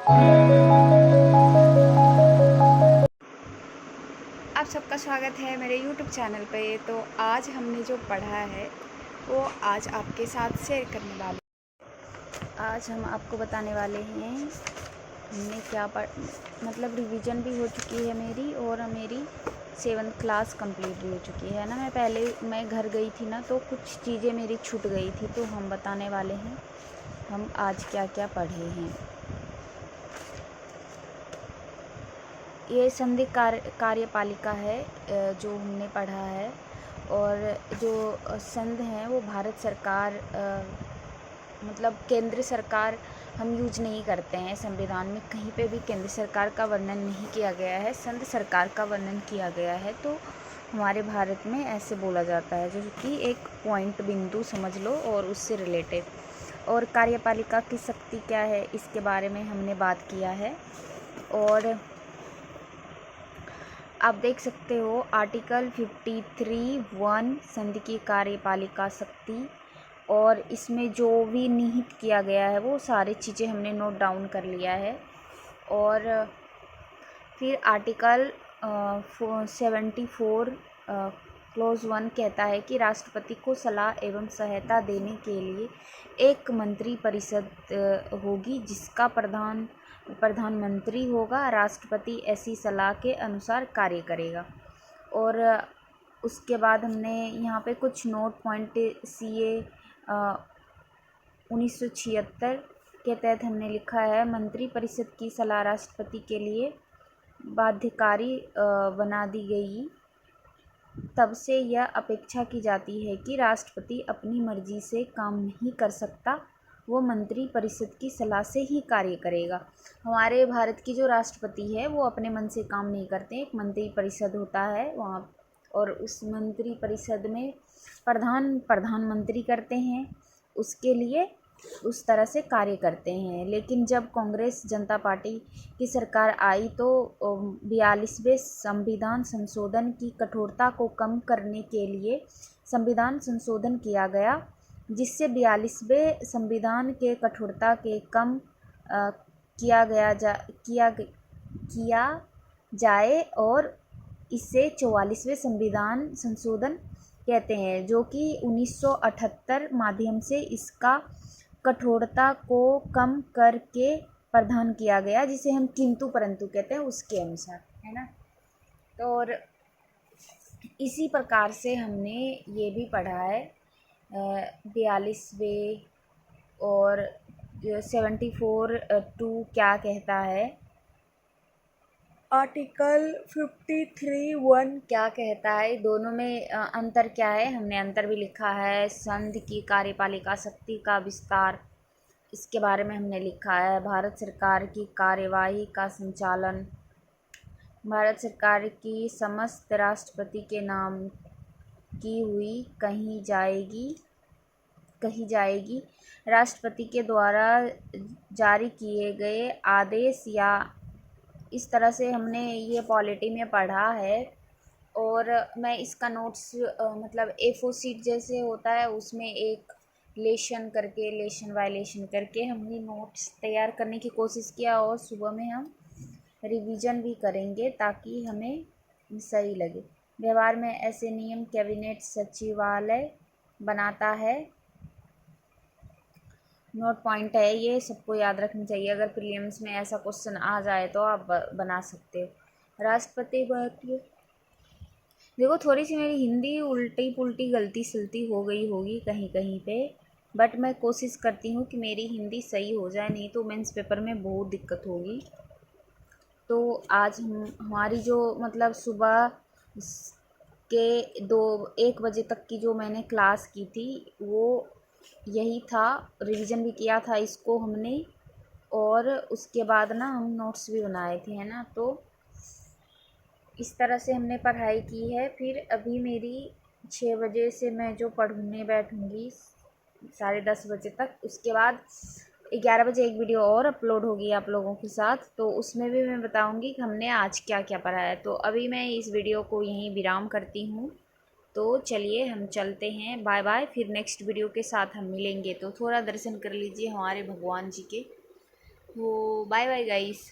आप सबका स्वागत है मेरे YouTube चैनल पे। तो आज हमने जो पढ़ा है वो आज आपके साथ शेयर करने वाले। आज हम आपको बताने वाले हैं हमने क्या मतलब रिवीजन भी हो चुकी है मेरी, और मेरी 7th क्लास कंप्लीट भी हो चुकी है ना। मैं घर गई थी ना, तो कुछ चीज़ें मेरी छूट गई थी, तो हम बताने वाले हैं हम आज क्या क्या पढ़े हैं। ये संधि कार्यपालिका है जो हमने पढ़ा है, और जो संघ हैं वो भारत सरकार मतलब केंद्र सरकार हम यूज नहीं करते हैं। संविधान में कहीं पे भी केंद्र सरकार का वर्णन नहीं किया गया है, संघ सरकार का वर्णन किया गया है। तो हमारे भारत में ऐसे बोला जाता है, जो कि एक पॉइंट बिंदु समझ लो और उससे रिलेटेड। और कार्यपालिका की शक्ति क्या है इसके बारे में हमने बात किया है। और आप देख सकते हो आर्टिकल 53(1) संधि की कार्यपालिका शक्ति, और इसमें जो भी निहित किया गया है वो सारी चीज़ें हमने नोट डाउन कर लिया है। और फिर आर्टिकल 74 क्लोज 1 कहता है कि राष्ट्रपति को सलाह एवं सहायता देने के लिए एक मंत्री परिषद होगी, जिसका प्रधानमंत्री होगा। राष्ट्रपति ऐसी सलाह के अनुसार कार्य करेगा। और उसके बाद हमने यहाँ पे कुछ नोट पॉइंट CA 1976 के तहत हमने लिखा है, मंत्री परिषद की सलाह राष्ट्रपति के लिए बाध्यकारी बना दी गई। तब से यह अपेक्षा की जाती है कि राष्ट्रपति अपनी मर्जी से काम नहीं कर सकता, वो मंत्री परिषद की सलाह से ही कार्य करेगा। हमारे भारत की जो राष्ट्रपति है वो अपने मन से काम नहीं करते, एक मंत्री परिषद होता है वहाँ, और उस मंत्री परिषद में प्रधानमंत्री करते हैं, उसके लिए उस तरह से कार्य करते हैं। लेकिन जब कांग्रेस जनता पार्टी की सरकार आई तो 42वें संविधान संशोधन की कठोरता को कम करने के लिए संविधान संशोधन किया गया, जिससे 42वें संविधान के कठोरता के कम किया जाए, और इसे 44वें संविधान संशोधन कहते हैं, जो कि 1978 माध्यम से इसका कठोरता को कम करके प्रदान किया गया, जिसे हम किंतु परंतु कहते हैं, उसके अनुसार, है ना। तो और इसी प्रकार से हमने ये भी पढ़ा है 42वें और 74(2) क्या कहता है, आर्टिकल 53(1) क्या कहता है, दोनों में अंतर क्या है हमने अंतर भी लिखा है। संघ की कार्यपालिका शक्ति का विस्तार, इसके बारे में हमने लिखा है। भारत सरकार की कार्यवाही का संचालन, भारत सरकार की समस्त राष्ट्रपति के नाम की हुई कही जाएगी। राष्ट्रपति के द्वारा जारी किए गए आदेश, या इस तरह से हमने ये पॉलिटी में पढ़ा है। और मैं इसका नोट्स मतलब A4 शीट जैसे होता है, उसमें एक लेशन बाय लेशन करके हमने नोट्स तैयार करने की कोशिश किया, और सुबह में हम रिवीजन भी करेंगे ताकि हमें सही लगे। व्यवहार में ऐसे नियम कैबिनेट सचिवालय बनाता है। नोट पॉइंट है, ये सबको याद रखनी चाहिए, अगर प्रीलिम्स में ऐसा क्वेश्चन आ जाए तो आप बना सकते हो। राष्ट्रपति भारतीय, देखो थोड़ी सी मेरी हिंदी उल्टी पुल्टी गलती सलती हो गई होगी कहीं कहीं पे, बट मैं कोशिश करती हूँ कि मेरी हिंदी सही हो जाए, नहीं तो मेंस पेपर में बहुत दिक्कत होगी। तो आज हमारी जो मतलब सुबह के 1 बजे तक की जो मैंने क्लास की थी वो यही था, रिवीजन भी किया था इसको हमने, और उसके बाद ना हम नोट्स भी बनाए थे, है ना। तो इस तरह से हमने पढ़ाई की है। फिर अभी मेरी 6 बजे से मैं जो पढ़ने बैठूँगी 10:30 बजे तक, उसके बाद 11 बजे एक वीडियो और अपलोड होगी आप लोगों के साथ, तो उसमें भी मैं बताऊंगी कि हमने आज क्या क्या पढ़ा है। तो अभी मैं इस वीडियो को यहीं विराम करती हूँ। तो चलिए हम चलते हैं, बाय बाय। फिर नेक्स्ट वीडियो के साथ हम मिलेंगे, तो थोड़ा दर्शन कर लीजिए हमारे भगवान जी के। तो बाय बाय गाइस।